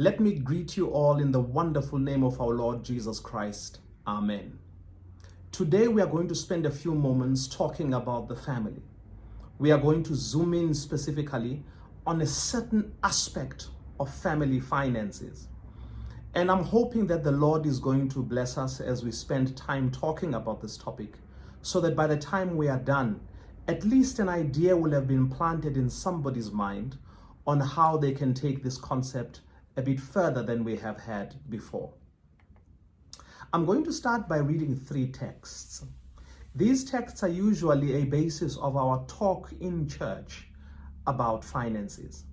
Let me greet you all in the wonderful name of our Lord Jesus Christ. Amen. Today we are going to spend a few moments talking about the family. We are going to zoom in specifically on a certain aspect of family finances. And I'm hoping that the Lord is going to bless us as we spend time talking about this topic, so that by the time we are done, at least an idea will have been planted in somebody's mind on how they can take this concept a bit further than we have had before. I'm going to start by reading 3 texts. These texts are usually a basis of our talk in church about finances.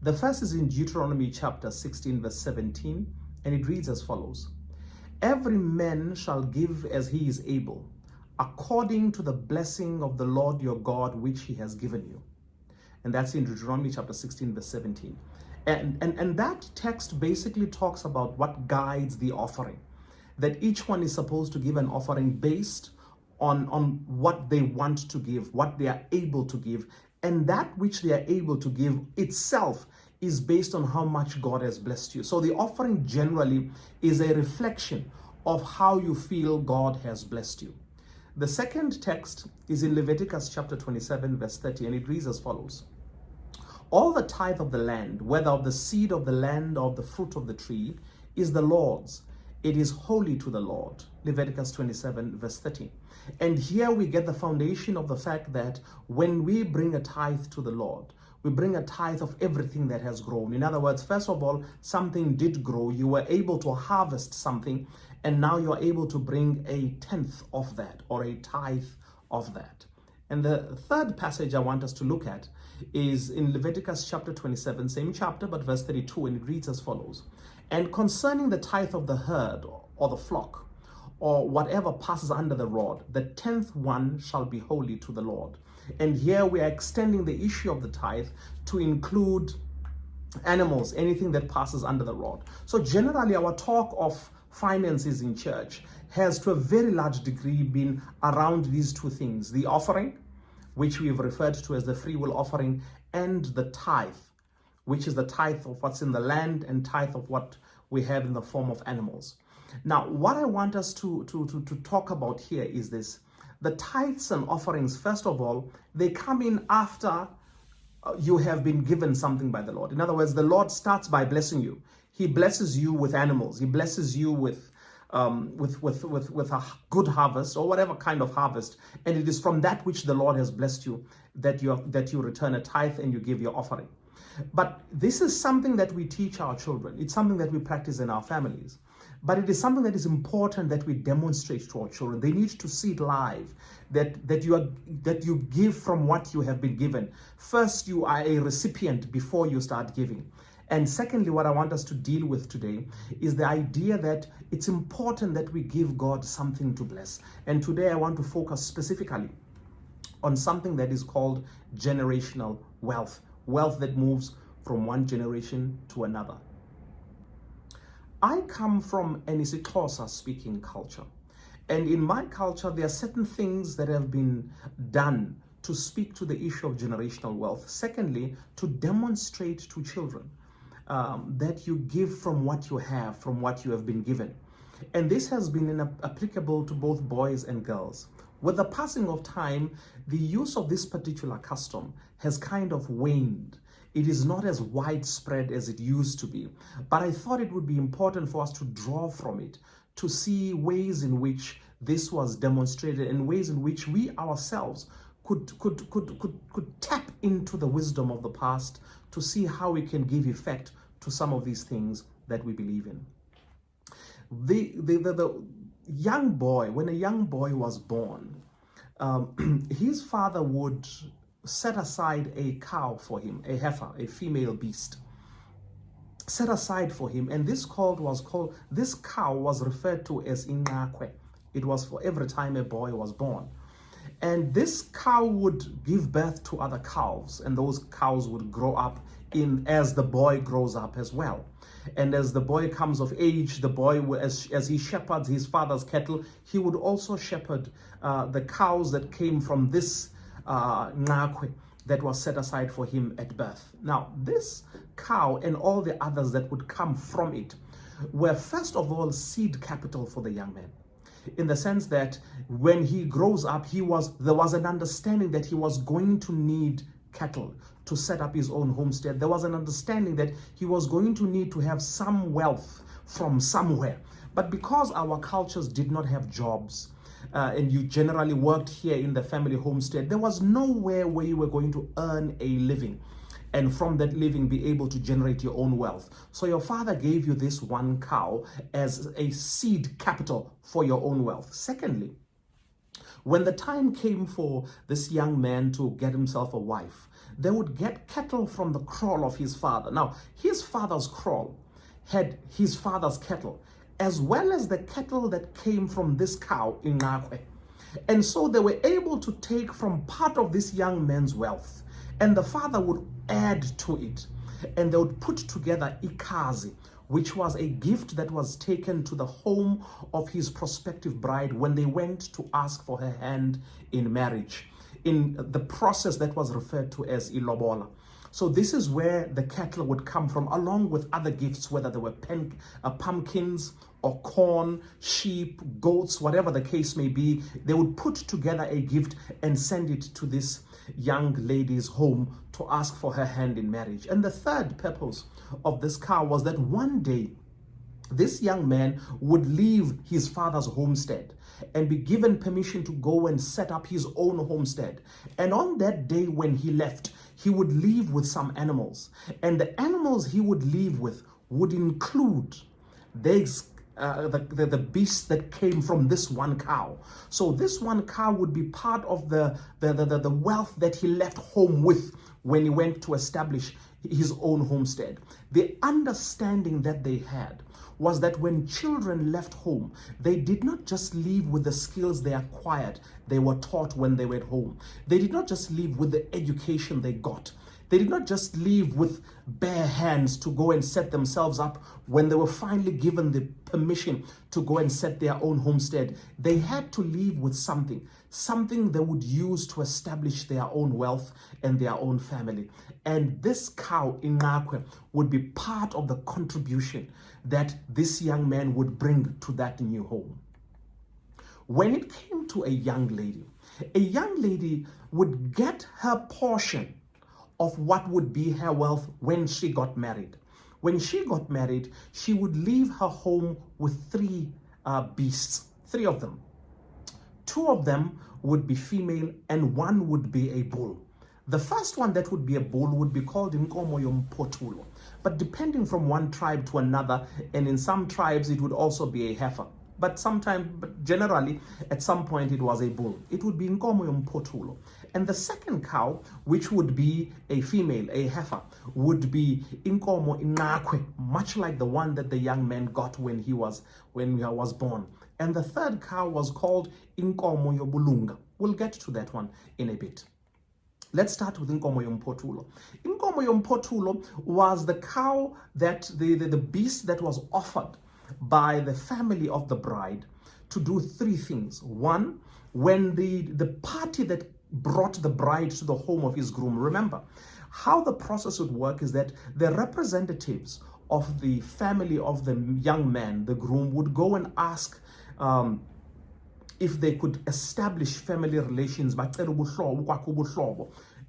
The first is in Deuteronomy chapter 16, verse 17, and it reads as follows: "Every man shall give as he is able, according to the blessing of the Lord your God, which he has given you." And that's in Deuteronomy chapter 16, verse 17. And that text basically talks about what guides the offering, that each one is supposed to give an offering based on what they want to give, what they are able to give, and that which they are able to give itself is based on how much God has blessed you. So the offering generally is a reflection of how you feel God has blessed you. The second text is in Leviticus chapter 27, verse 30, and it reads as follows: "All the tithe of the land, whether of the seed of the land or of the fruit of the tree, is the Lord's. It is holy to the Lord." Leviticus 27, verse 30. And here we get the foundation of the fact that when we bring a tithe to the Lord, we bring a tithe of everything that has grown. In other words, first of all, something did grow. You were able to harvest something, and now you're able to bring a tenth of that, or a tithe of that. And the third passage I want us to look at is in Leviticus chapter 27, same chapter, but verse 32, and it reads as follows: "And concerning the tithe of the herd or the flock, or whatever passes under the rod, the 10th one shall be holy to the Lord." And here we are extending the issue of the tithe to include animals, anything that passes under the rod. So generally our talk of finances in church has to a very large degree been around these two things: the offering, which we've referred to as the free will offering, and the tithe, which is the tithe of what's in the land and tithe of what we have in the form of animals. Now, what I want us to talk about here is this: the tithes and offerings, first of all, they come in after you have been given something by the Lord. In other words, the Lord starts by blessing you. He blesses you with animals. He blesses you with a good harvest, or whatever kind of harvest, and it is from that which the Lord has blessed you that you return a tithe and you give your offering. But this is something that we teach our children. It's something that we practice in our families. But it is something that is important that we demonstrate to our children. They need to see it live, that you give from what you have been given. First, you are a recipient before you start giving. And secondly, what I want us to deal with today is the idea that it's important that we give God something to bless. And today I want to focus specifically on something that is called generational wealth. Wealth that moves from one generation to another. I come from an isiXhosa speaking culture. And in my culture, there are certain things that have been done to speak to the issue of generational wealth. Secondly, to demonstrate to children that you give from what you have, from what you have been given. And this has been applicable to both boys and girls. With the passing of time, the use of this particular custom has kind of waned. It is not as widespread as it used to be. But I thought it would be important for us to draw from it, to see ways in which this was demonstrated and ways in which we ourselves could tap into the wisdom of the past to see how we can give effect to some of these things that we believe in. The young boy, when a young boy was born, his father would set aside a cow for him, a heifer, a female beast, set aside for him, and this cow was referred to as inqakwe. It was for every time a boy was born. And this cow would give birth to other cows, and those cows would grow up as the boy grows up as well. And as the boy comes of age, the boy, as he shepherds his father's cattle, he would also shepherd the cows that came from this nqakwe. that was set aside for him at birth. Now, this cow and all the others that would come from it were first of all seed capital for the young man, in the sense that when he grows up, there was an understanding that he was going to need cattle to set up his own homestead. There was an understanding that he was going to need to have some wealth from somewhere. But because our cultures did not have jobs, and you generally worked here in the family homestead, there was nowhere where you were going to earn a living and from that living be able to generate your own wealth. So your father gave you this one cow as a seed capital for your own wealth. Secondly, when the time came for this young man to get himself a wife, they would get cattle from the kraal of his father. Now, his father's kraal had his father's cattle, as well as the cattle that came from this cow in Ngakwe. And so they were able to take from part of this young man's wealth, and the father would add to it, and they would put together ikazi, which was a gift that was taken to the home of his prospective bride when they went to ask for her hand in marriage, in the process that was referred to as ilobola. So this is where the cattle would come from, along with other gifts, whether they were pumpkins or corn, sheep, goats, whatever the case may be. They would put together a gift and send it to this young lady's home to ask for her hand in marriage. And the third purpose of this cow was that one day this young man would leave his father's homestead and be given permission to go and set up his own homestead. And on that day when he left, he would leave with some animals. And the animals he would leave with would include the beasts that came from this one cow. So this one cow would be part of the wealth that he left home with when he went to establish his own homestead. The understanding that they had was that when children left home, they did not just leave with the skills they acquired, they were taught when they went home. They did not just leave with the education they got. They did not just leave with bare hands to go and set themselves up when they were finally given the permission to go and set their own homestead. They had to leave with something they would use to establish their own wealth and their own family. And this cow in Ngakwe would be part of the contribution that this young man would bring to that new home. When it came to a young lady would get her portion of what would be her wealth when she got married. When she got married, she would leave her home with three beasts, three of them. Two of them would be female and one would be a bull. The first one that would be a bull would be called Inkomo Yompotulo. But depending from one tribe to another, and in some tribes it would also be a heifer. But generally, at some point it was a bull. It would be Inkomo Yompotulo. And the second cow, which would be a female, a heifer, would be Inkomo Inakwe, much like the one that the young man got when he was born. And the third cow was called Inkomo Yobulunga. We'll get to that one in a bit. Let's start with Inkomo Yompotulo. Inkomo Yompotulo was the cow that the beast that was offered by the family of the bride to do three things. One, when the party that brought the bride to the home of his groom, remember how the process would work is that the representatives of the family of the young man, the groom, would go and ask if they could establish family relations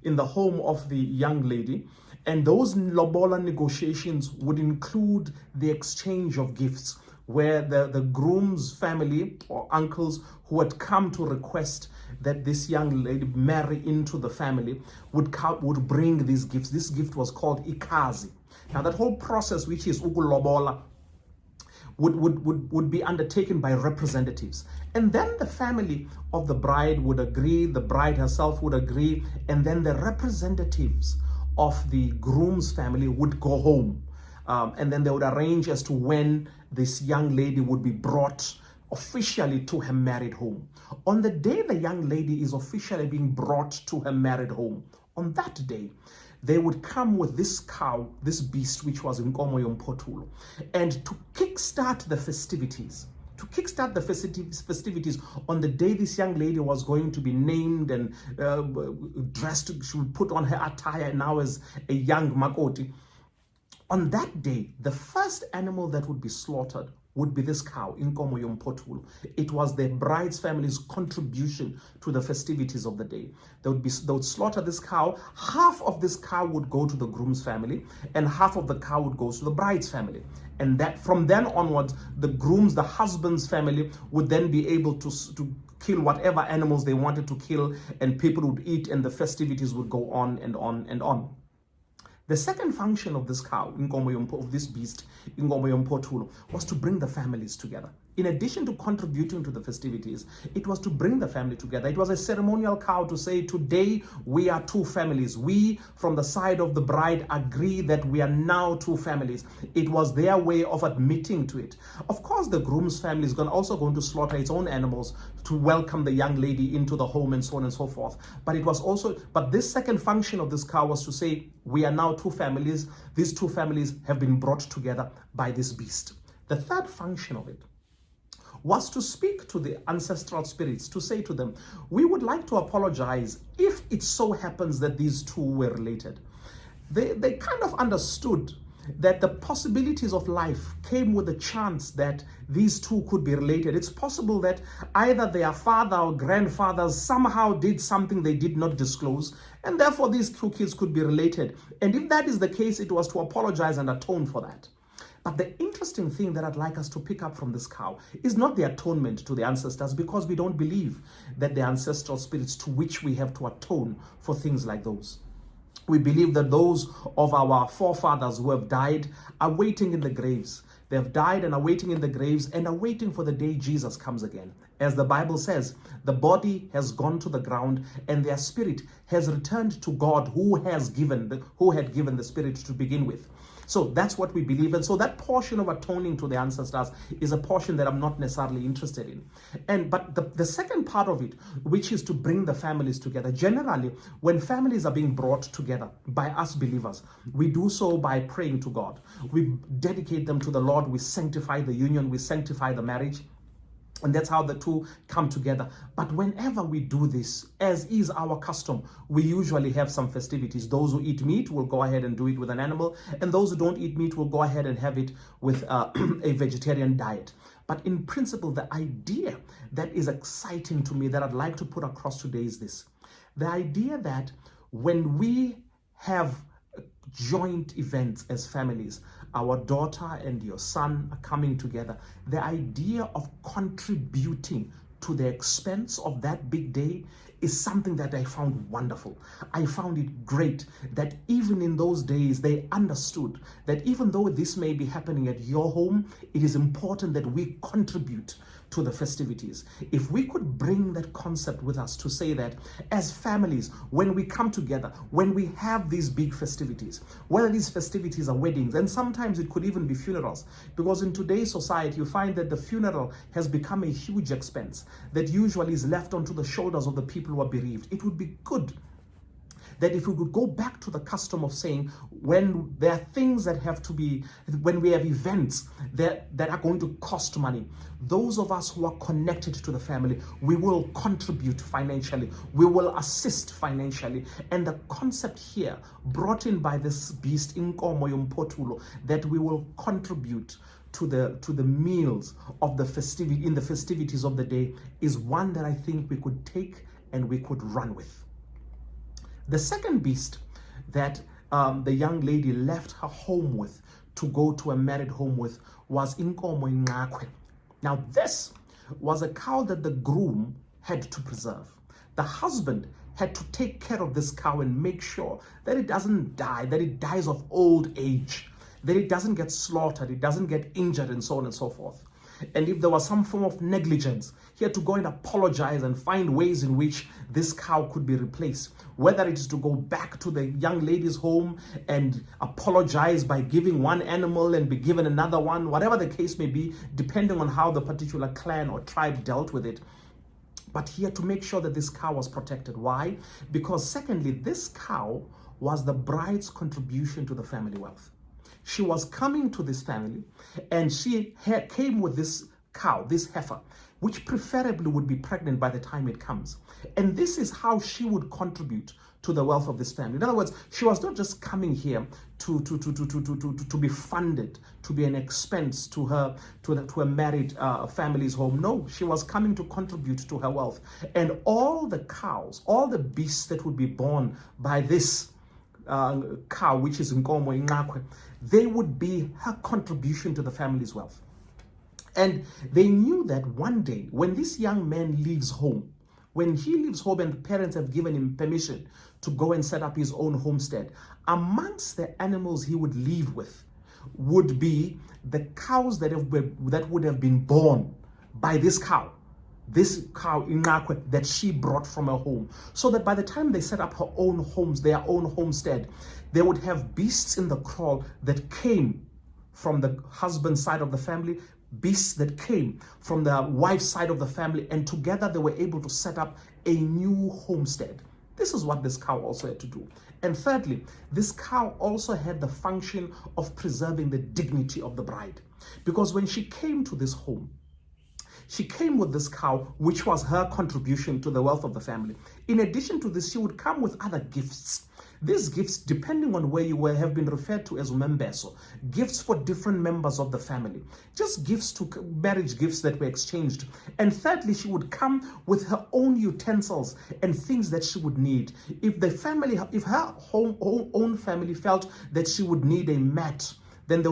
in the home of the young lady. And those lobola negotiations would include the exchange of gifts, where the groom's family or uncles who had come to request that this young lady marry into the family would bring these gifts. This gift was called ikazi. Now that whole process, which is ukulobola, would be undertaken by representatives. And then the family of the bride would agree, the bride herself would agree, and then the representatives of the groom's family would go home. And then they would arrange as to when this young lady would be brought officially to her married home. On the day the young lady is officially being brought to her married home, on that day, they would come with this cow, this beast, which was Inkomo Yompotulo. And to kickstart the festivities, to kickstart the festivities on the day this young lady was going to be named and dressed. She would put on her attire now as a young makoti. On that day, the first animal that would be slaughtered would be this cow, inkomo yompotulo. It was the bride's family's contribution to the festivities of the day. They would slaughter this cow. Half of this cow would go to the groom's family, and half of the cow would go to the bride's family. And that from then onwards, the husband's family would then be able to kill whatever animals they wanted to kill, and people would eat, and the festivities would go on and on and on. The second function of this cow, of this beast, was to bring the families together. In addition to contributing to the festivities, it was to bring the family together. It was a ceremonial cow to say, today we are two families. We, from the side of the bride, agree that we are now two families. It was their way of admitting to it. Of course, the groom's family is also going to slaughter its own animals to welcome the young lady into the home and so on and so forth. But this second function of this cow was to say, we are now two families. These two families have been brought together by this beast. The third function of it was to speak to the ancestral spirits, to say to them, we would like to apologize if it so happens that these two were related. They kind of understood that the possibilities of life came with the chance that these two could be related. It's possible that either their father or grandfathers somehow did something they did not disclose, and therefore these two kids could be related. And if that is the case, it was to apologize and atone for that. But the interesting thing that I'd like us to pick up from this cow is not the atonement to the ancestors, because we don't believe that the ancestral spirits to which we have to atone for things like those. We believe that those of our forefathers who have died are waiting in the graves. They have died and are waiting in the graves and are waiting for the day Jesus comes again. As the Bible says, the body has gone to the ground and their spirit has returned to God who had given the spirit to begin with. So that's what we believe. And so that portion of atoning to the ancestors is a portion that I'm not necessarily interested in. But the second part of it, which is to bring the families together. Generally, when families are being brought together by us believers, we do so by praying to God. We dedicate them to the Lord. We sanctify the union. We sanctify the marriage. And that's how the two come together. But whenever we do this, as is our custom, we usually have some festivities. Those who eat meat will go ahead and do it with an animal, and those who don't eat meat will go ahead and have it with a vegetarian diet. But in principle, the idea that is exciting to me that I'd like to put across today is this. The idea that when we have joint events as families, our daughter and your son are coming together, the idea of contributing to the expense of that big day is something that I found wonderful. I found it great that even in those days they understood that even though this may be happening at your home, it is important that we contribute to the festivities. If we could bring that concept with us to say that as families, when we come together, when we have these big festivities, whether these festivities are weddings, and sometimes it could even be funerals, because in today's society you find that the funeral has become a huge expense that usually is left onto the shoulders of the people who are bereaved. It would be good that if we could go back to the custom of saying, when there are things that have to be, when we have events that are going to cost money, those of us who are connected to the family, we will contribute financially, we will assist financially. And the concept here, brought in by this beast, inkomo yompotulo, that we will contribute to the meals of the festivities of the day, is one that I think we could take and we could run with. The second beast that the young lady left her home with to go to a married home with was inkomo ingakwe. Now this was a cow that the groom had to preserve. The husband had to take care of this cow and make sure that it doesn't die, that it dies of old age, that it doesn't get slaughtered, it doesn't get injured, and so on and so forth. And if there was some form of negligence, he had to go and apologize and find ways in which this cow could be replaced. Whether it is to go back to the young lady's home and apologize by giving one animal and be given another one, whatever the case may be, depending on how the particular clan or tribe dealt with it. But he had to make sure that this cow was protected. Why? Because secondly, this cow was the bride's contribution to the family wealth. She was coming to this family and she came with this cow, this heifer, which preferably would be pregnant by the time it comes. And this is how she would contribute to the wealth of this family. In other words, she was not just coming here to be funded, to be an expense to a married family's home. No, she was coming to contribute to her wealth. And all the cows, all the beasts that would be born by this cow, which is Nkomo Inqakwe, they would be her contribution to the family's wealth. And they knew that one day when this young man leaves home, when he leaves home and the parents have given him permission to go and set up his own homestead, amongst the animals he would leave with would be the cows that would have been born by this cow Inqakwe, that she brought from her home. So that by the time they set up her own homes, their own homestead, they would have beasts in the kraal that came from the husband's side of the family, beasts that came from the wife's side of the family, and together they were able to set up a new homestead. This is what this cow also had to do. And thirdly, this cow also had the function of preserving the dignity of the bride. Because when she came to this home, she came with this cow, which was her contribution to the wealth of the family. In addition to this, she would come with other gifts. These gifts, depending on where you were, have been referred to as umembeso, gifts for different members of the family, just gifts to marriage gifts that were exchanged. And thirdly, she would come with her own utensils and things that she would need. If her own family felt that she would need a mat, then she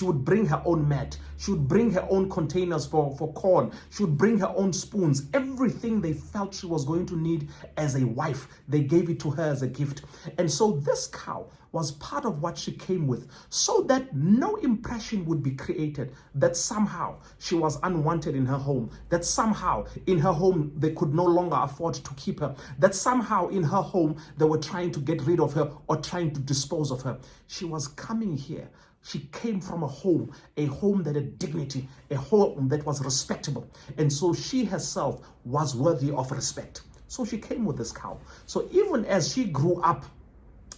would bring her own mat. She would bring her own containers for corn. She would bring her own spoons. Everything they felt she was going to need as a wife, they gave it to her as a gift. And so this cow was part of what she came with, so that no impression would be created that somehow she was unwanted in her home, that somehow in her home they could no longer afford to keep her, that somehow in her home they were trying to get rid of her or trying to dispose of her. She was coming here. She came from a home that had dignity, a home that was respectable. And so she herself was worthy of respect. So she came with this cow. So even as she grew up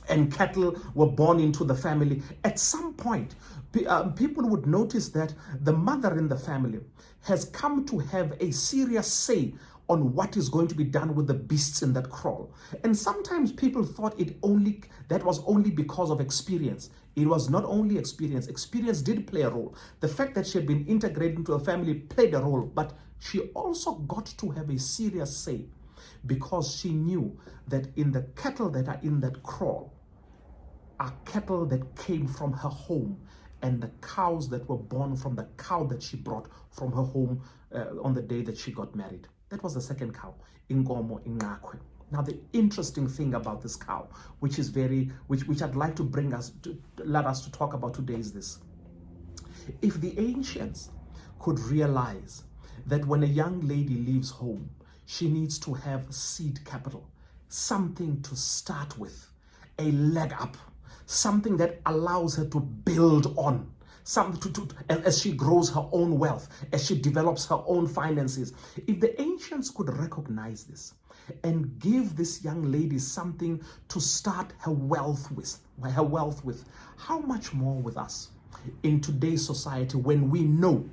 and cattle were born into the family, at some point, people would notice that the mother in the family has come to have a serious say on what is going to be done with the beasts in that kraal. And sometimes people thought that was only because of experience. It was not only experience. Experience did play a role. The fact that she had been integrated into a family played a role, but she also got to have a serious say, because she knew that in the cattle that are in that kraal are cattle that came from her home, and the cows that were born from the cow that she brought from her home on the day that she got married. That was the second cow, Nkomo Inqakwe. Now, the interesting thing about this cow, which I'd like to let us to talk about today, is this. If the ancients could realize that when a young lady leaves home, she needs to have seed capital, something to start with, a leg up, something that allows her to build on, something as she grows her own wealth, as she develops her own finances. If the ancients could recognize this and give this young lady something to start her wealth with, how much more with us in today's society, when we know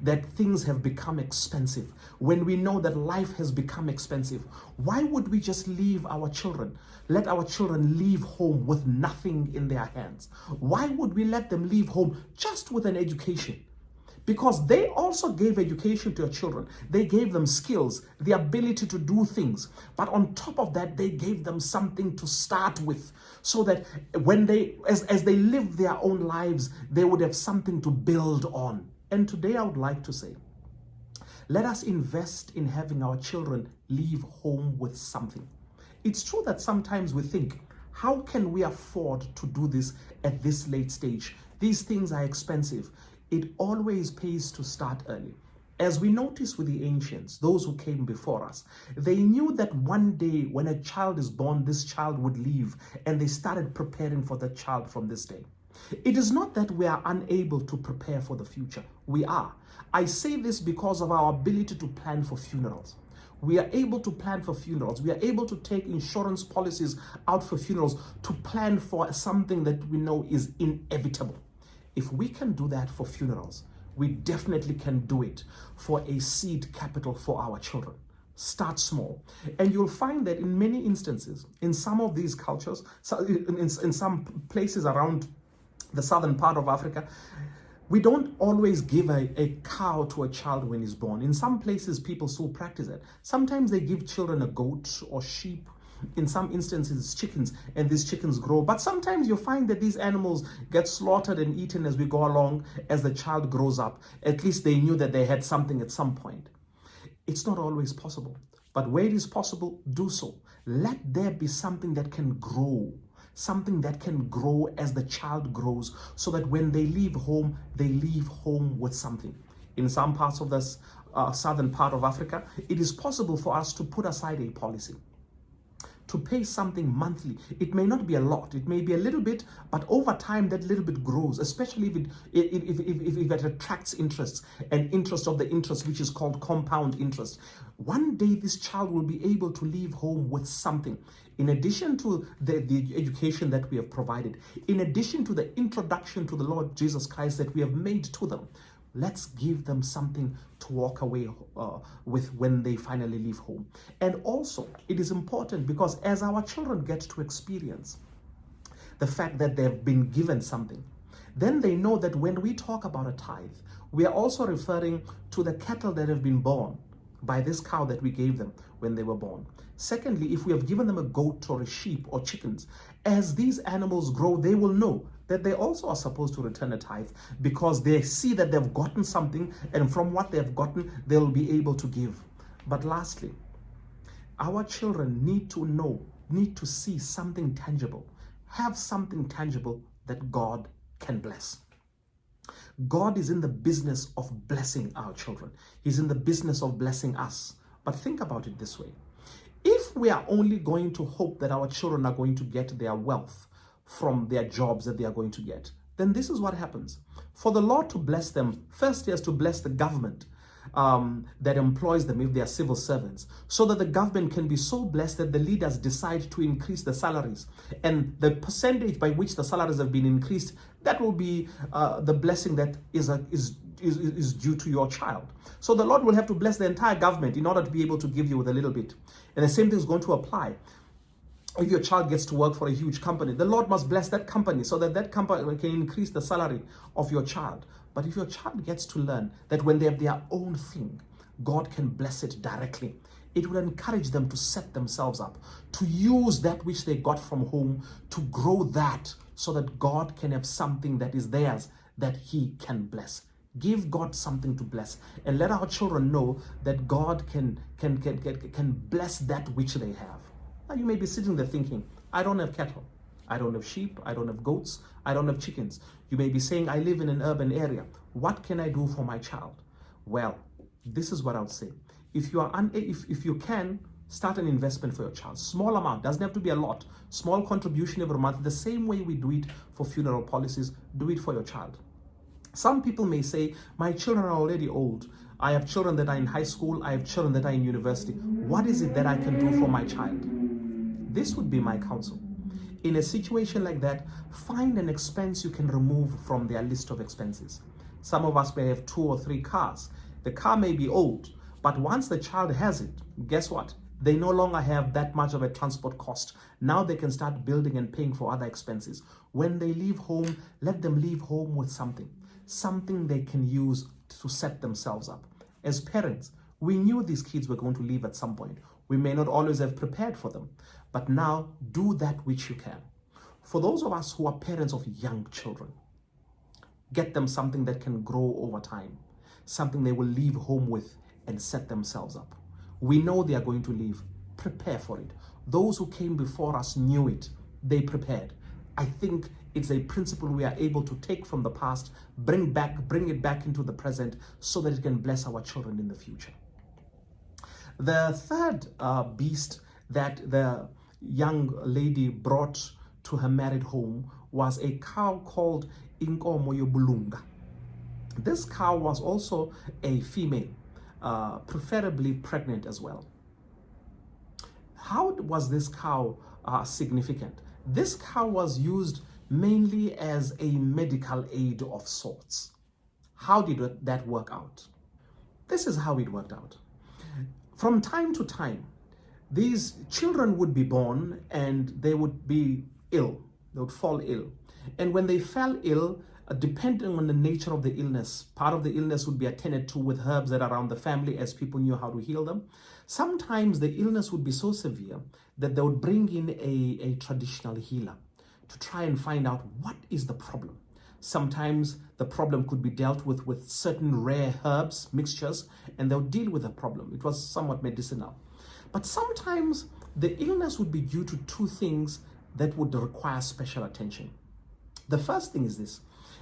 that things have become expensive, when we know that life has become expensive? Why would we just leave our children, let our children leave home with nothing in their hands? Why would we let them leave home just with an education? Because they also gave education to your children. They gave them skills, the ability to do things. But on top of that, they gave them something to start with, so that when as they live their own lives, they would have something to build on. And today I would like to say, let us invest in having our children leave home with something. It's true that sometimes we think, how can we afford to do this at this late stage? These things are expensive. It always pays to start early. As we notice with the ancients, those who came before us, they knew that one day when a child is born, this child would leave, and they started preparing for the child from this day. It is not that we are unable to prepare for the future. We are. I say this because of our ability to plan for funerals. We are able to plan for funerals. We are able to take insurance policies out for funerals to plan for something that we know is inevitable. If we can do that for funerals, we definitely can do it for a seed capital for our children. Start small. And you'll find that in many instances, in some of these cultures, in some places around the southern part of Africa, we don't always give a cow to a child when he's born. In some places, people still practice it. Sometimes they give children a goat or sheep. In some instances, chickens, and these chickens grow. But sometimes you find that these animals get slaughtered and eaten as we go along, as the child grows up. At least they knew that they had something at some point. It's not always possible, but where it is possible, do so. Let there be something that can grow as the child grows, so that when they leave home with something. In some parts of this southern part of Africa, it is possible for us to put aside a policy to pay something monthly. It may not be a lot, it may be a little bit, but over time that little bit grows, especially if it attracts interests, and interest of the interest, which is called compound interest. One day this child will be able to leave home with something. In addition to the education that we have provided, in addition to the introduction to the Lord Jesus Christ that we have made to them, let's give them something to walk away with when they finally leave home. And also, it is important because as our children get to experience the fact that they've been given something, then they know that when we talk about a tithe, we are also referring to the cattle that have been born by this cow that we gave them when they were born. Secondly, if we have given them a goat or a sheep or chickens, as these animals grow, they will know that they also are supposed to return a tithe, because they see that they've gotten something, and from what they've gotten, they'll be able to give. But lastly, our children need to see something tangible, have something tangible that God can bless. God is in the business of blessing our children. He's in the business of blessing us. But think about it this way. If we are only going to hope that our children are going to get their wealth from their jobs that they are going to get, then this is what happens. For the Lord to bless them, first He has to bless the government that employs them if they are civil servants, so that the government can be so blessed that the leaders decide to increase the salaries. And the percentage by which the salaries have been increased, that will be the blessing that is due to your child. So the Lord will have to bless the entire government in order to be able to give you with a little bit. And the same thing is going to apply. If your child gets to work for a huge company, the Lord must bless that company so that that company can increase the salary of your child. But if your child gets to learn that when they have their own thing, God can bless it directly, it will encourage them to set themselves up, to use that which they got from home, to grow that so that God can have something that is theirs that He can bless. Give God something to bless, and let our children know that God can bless that which they have. Now you may be sitting there thinking, I don't have cattle, I don't have sheep, I don't have goats, I don't have chickens. You may be saying, I live in an urban area. What can I do for my child? Well, this is what I would say. If you can, start an investment for your child. Small amount, doesn't have to be a lot. Small contribution every month. The same way we do it for funeral policies, do it for your child. Some people may say, my children are already old. I have children that are in high school. I have children that are in university. What is it that I can do for my child? This would be my counsel. In a situation like that, find an expense you can remove from their list of expenses. Some of us may have 2 or 3 cars. The car may be old, but once the child has it, guess what? They no longer have that much of a transport cost. Now they can start building and paying for other expenses. When they leave home, let them leave home with something they can use to set themselves up. As parents, we knew these kids were going to leave at some point. We may not always have prepared for them, but now do that which you can. For those of us who are parents of young children, get them something that can grow over time, something they will leave home with and set themselves up. We know they are going to leave. Prepare for it. Those who came before us knew it. They prepared. I think it's a principle we are able to take from the past, bring it back into the present so that it can bless our children in the future. The third beast that the young lady brought to her married home was a cow called Inkomo Yobulunga. This cow was also a female, preferably pregnant as well. How was this cow significant? This cow was used mainly as a medical aid of sorts. How did that work out? This is how it worked out. From time to time, these children would be born and they would be ill. They would fall ill. And when they fell ill, depending on the nature of the illness, part of the illness would be attended to with herbs that are around the family as people knew how to heal them. Sometimes the illness would be so severe that they would bring in a traditional healer to try and find out what is the problem. Sometimes the problem could be dealt with certain rare herbs, mixtures, and they'll deal with the problem. It was somewhat medicinal. But sometimes the illness would be due to two things that would require special attention. The first thing is this.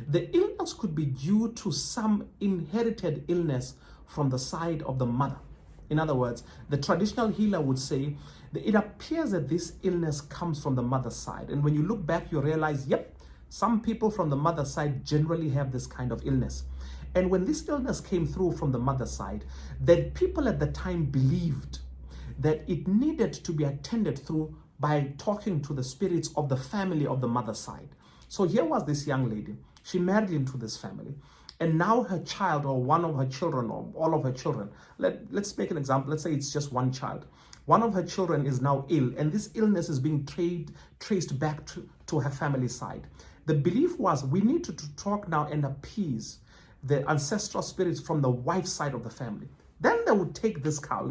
The illness could be due to some inherited illness from the side of the mother. In other words, the traditional healer would say that it appears that this illness comes from the mother's side. And when you look back, you realize, yep, some people from the mother's side generally have this kind of illness. And when this illness came through from the mother's side, then people at the time believed that it needed to be attended through by talking to the spirits of the family of the mother's side. So here was this young lady. She married into this family. And now her child, or one of her children, or all of her children, let's make an example. Let's say it's just one child. One of her children is now ill, and this illness is being traced back to her family side. The belief was, we need to talk now and appease the ancestral spirits from the wife's side of the family. Then they would take this cow,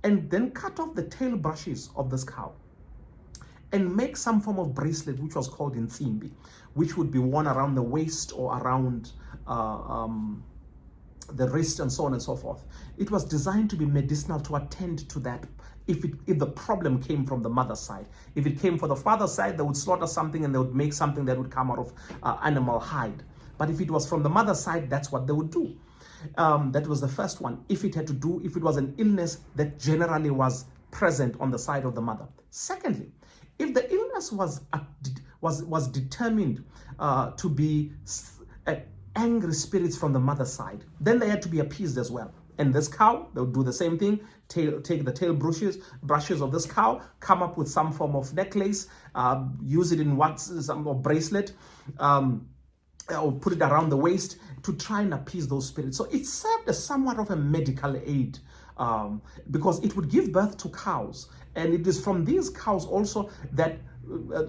and then cut off the tail brushes of this cow and make some form of bracelet, which was called insimbi, which would be worn around the waist or around the wrist and so on and so forth. It was designed to be medicinal, to attend to that if the problem came from the mother's side. If it came from the father's side, they would slaughter something and they would make something that would come out of animal hide. But if it was from the mother's side, that's what they would do. That was the first one. If it was an illness that generally was present on the side of the mother. Secondly, if the illness was determined to be angry spirits from the mother's side, then they had to be appeased as well. And this cow, they would do the same thing. Take the tail brushes of this cow, come up with some form of necklace, use it in some bracelet, or put it around the waist to try and appease those spirits. So it served as somewhat of a medical aid, because it would give birth to cows. And it is from these cows also that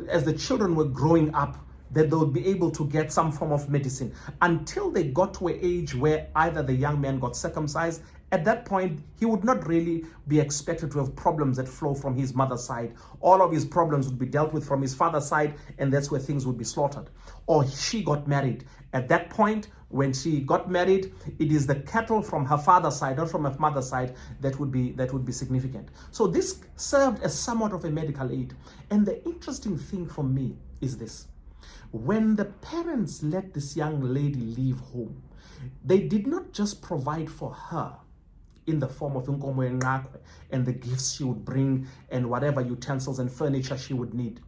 as the children were growing up, that they would be able to get some form of medicine until they got to an age where either the young man got circumcised. At that point, he would not really be expected to have problems that flow from his mother's side. All of his problems would be dealt with from his father's side, and that's where things would be slaughtered. Or she got married. At that point, when she got married, it is the cattle from her father's side, not from her mother's side, that would be significant. So this served as somewhat of a medical aid. And the interesting thing for me is this. When the parents let this young lady leave home, they did not just provide for her in the form of inkomo engqakwe and the gifts she would bring and whatever utensils and furniture she would need.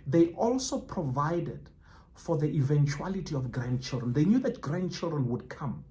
They also provided for the eventuality of grandchildren. They knew that grandchildren would come,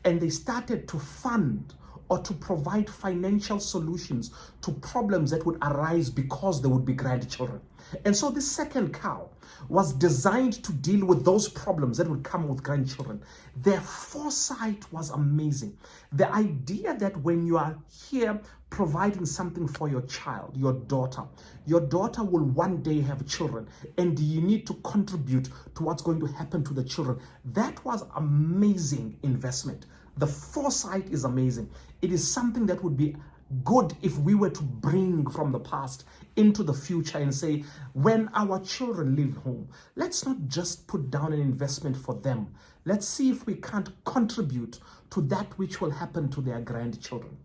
and they started to fund or to provide financial solutions to problems that would arise because there would be grandchildren. And so this second cow was designed to deal with those problems that would come with grandchildren. Their foresight was amazing. The idea that when you are here providing something for your child, your daughter will one day have children, and you need to contribute to what's going to happen to the children. That was amazing investment. The foresight is amazing. It is something that would be good if we were to bring from the past into the future and say, when our children leave home, let's not just put down an investment for them. Let's see if we can't contribute to that which will happen to their grandchildren.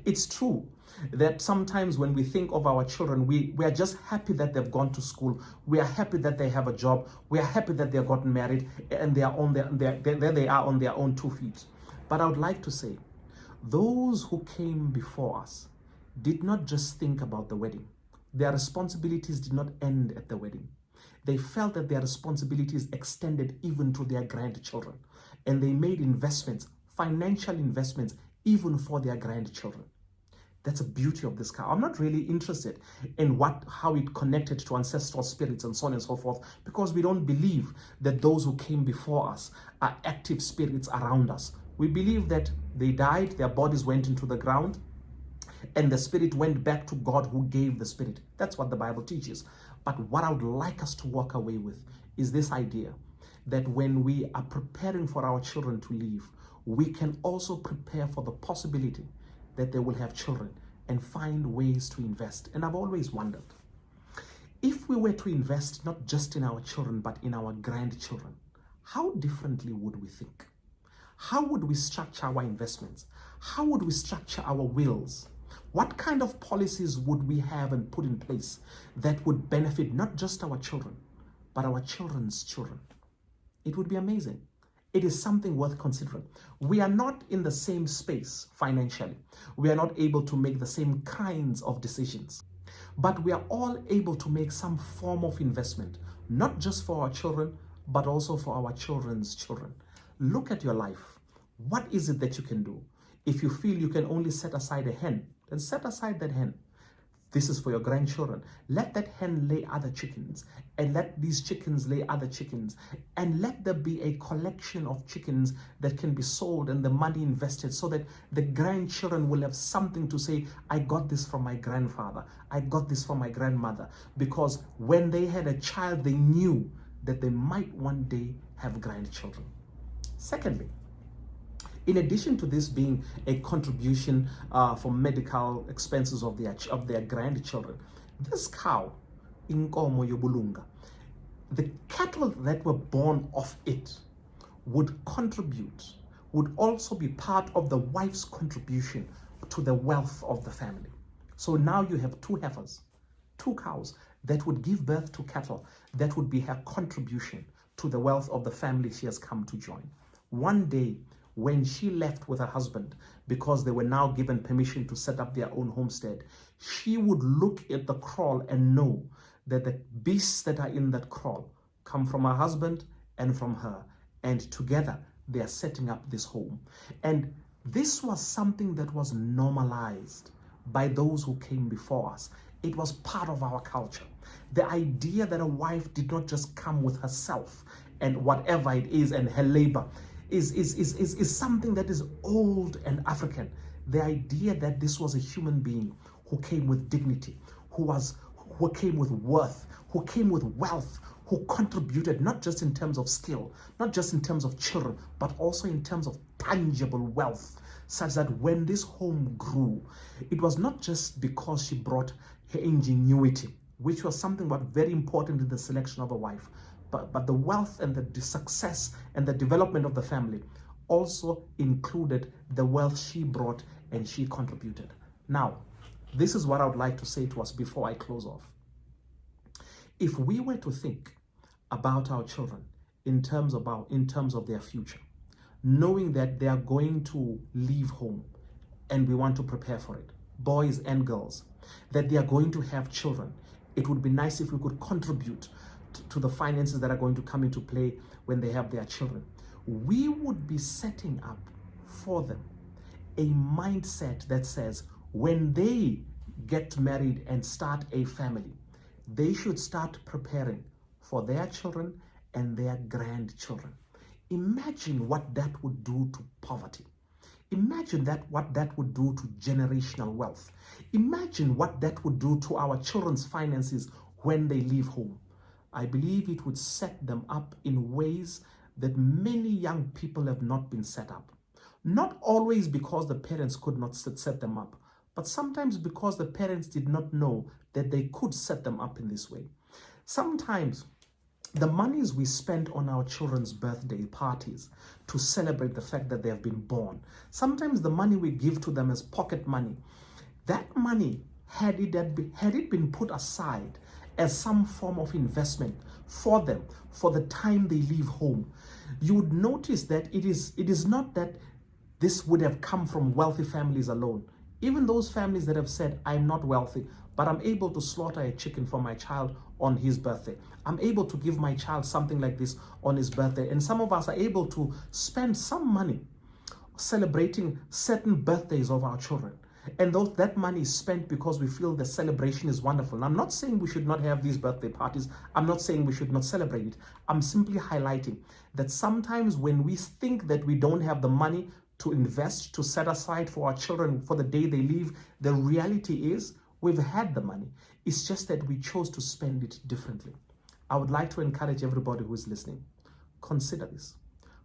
It's true that sometimes when we think of our children, we are just happy that they've gone to school. We are happy that they have a job. We are happy that they've gotten married and they are on their own 2 feet. But I would like to say, those who came before us did not just think about the wedding. Their responsibilities did not end at the wedding. They felt that their responsibilities extended even to their grandchildren. And they made investments, financial investments, even for their grandchildren. That's the beauty of this cow. I'm not really interested in how it connected to ancestral spirits and so on and so forth, because we don't believe that those who came before us are active spirits around us. We believe that they died, their bodies went into the ground, and the spirit went back to God who gave the spirit. That's what the Bible teaches. But what I would like us to walk away with is this idea that when we are preparing for our children to leave, we can also prepare for the possibility that they will have children and find ways to invest. And I've always wondered, if we were to invest not just in our children, but in our grandchildren, how differently would we think? How would we structure our investments? How would we structure our wills? What kind of policies would we have and put in place that would benefit not just our children, but our children's children? It would be amazing. It is something worth considering. We are not in the same space financially. We are not able to make the same kinds of decisions. But we are all able to make some form of investment, not just for our children, but also for our children's children. Look at your life. What is it that you can do? If you feel you can only set aside a hen, then set aside that hen. This is for your grandchildren. Let that hen lay other chickens, and let these chickens lay other chickens, and let there be a collection of chickens that can be sold and the money invested, so that the grandchildren will have something to say, I got this from my grandfather, I got this from my grandmother, because when they had a child, they knew that they might one day have grandchildren. Secondly, in addition to this being a contribution for medical expenses of their grandchildren, this cow, inkomo yobulunga, the cattle that were born off it would also be part of the wife's contribution to the wealth of the family. So now you have two heifers, two cows that would give birth to cattle that would be her contribution to the wealth of the family she has come to join. One day, when she left with her husband, because they were now given permission to set up their own homestead, she would look at the kraal and know that the beasts that are in that kraal come from her husband and from her, and together they are setting up this home. And this was something that was normalized by those who came before us. It was part of our culture. The idea that a wife did not just come with herself and whatever it is and her labor is something that is old and African. The idea that this was a human being who came with dignity, who came with worth, who came with wealth, who contributed not just in terms of skill, not just in terms of children, but also in terms of tangible wealth, such that when this home grew, it was not just because she brought her ingenuity, which was something but very important in the selection of a wife, but the wealth and the success and the development of the family also included the wealth she brought and she contributed. Now, this is what I would like to say to us before I close off. If we were to think about our children in terms of their future, knowing that they are going to leave home and we want to prepare for it, boys and girls, that they are going to have children, it would be nice if we could contribute to the finances that are going to come into play when they have their children. We would be setting up for them a mindset that says when they get married and start a family, they should start preparing for their children and their grandchildren. Imagine what that would do to poverty. Imagine what that would do to generational wealth. Imagine what that would do to our children's finances when they leave home. I believe it would set them up in ways that many young people have not been set up. Not always because the parents could not set them up, but sometimes because the parents did not know that they could set them up in this way. Sometimes the monies we spend on our children's birthday parties to celebrate the fact that they have been born, sometimes the money we give to them as pocket money, that money, had it been put aside as some form of investment for them, for the time they leave home, you would notice that it is not that this would have come from wealthy families alone. Even those families that have said, I'm not wealthy, but I'm able to slaughter a chicken for my child on his birthday. I'm able to give my child something like this on his birthday. And some of us are able to spend some money celebrating certain birthdays of our children. And though that money is spent because we feel the celebration is wonderful. And I'm not saying we should not have these birthday parties. I'm not saying we should not celebrate it. I'm simply highlighting that sometimes when we think that we don't have the money to invest, to set aside for our children for the day they leave, the reality is we've had the money. It's just that we chose to spend it differently. I would like to encourage everybody who is listening, consider this.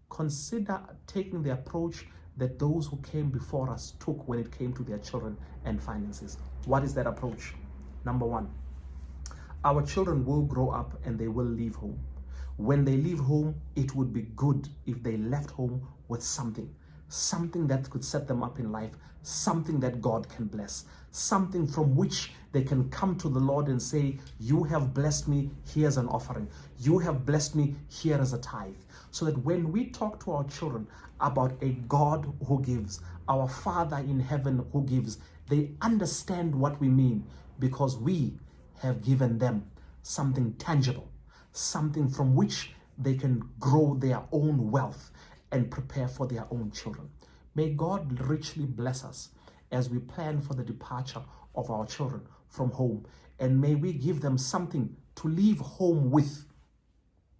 Consider taking the approach that those who came before us took when it came to their children and finances. What is that approach? Number one, our children will grow up and they will leave home. When they leave home, it would be good if they left home with something that could set them up in life, something that God can bless, something from which they can come to the Lord and say, you have blessed me, here's an offering. You have blessed me, here is a tithe. So that when we talk to our children about a God who gives, our Father in heaven who gives, they understand what we mean because we have given them something tangible, something from which they can grow their own wealth and prepare for their own children. May God richly bless us as we plan for the departure of our children from home. And may we give them something to leave home with.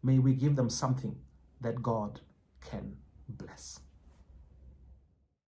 May we give them something that God can bless.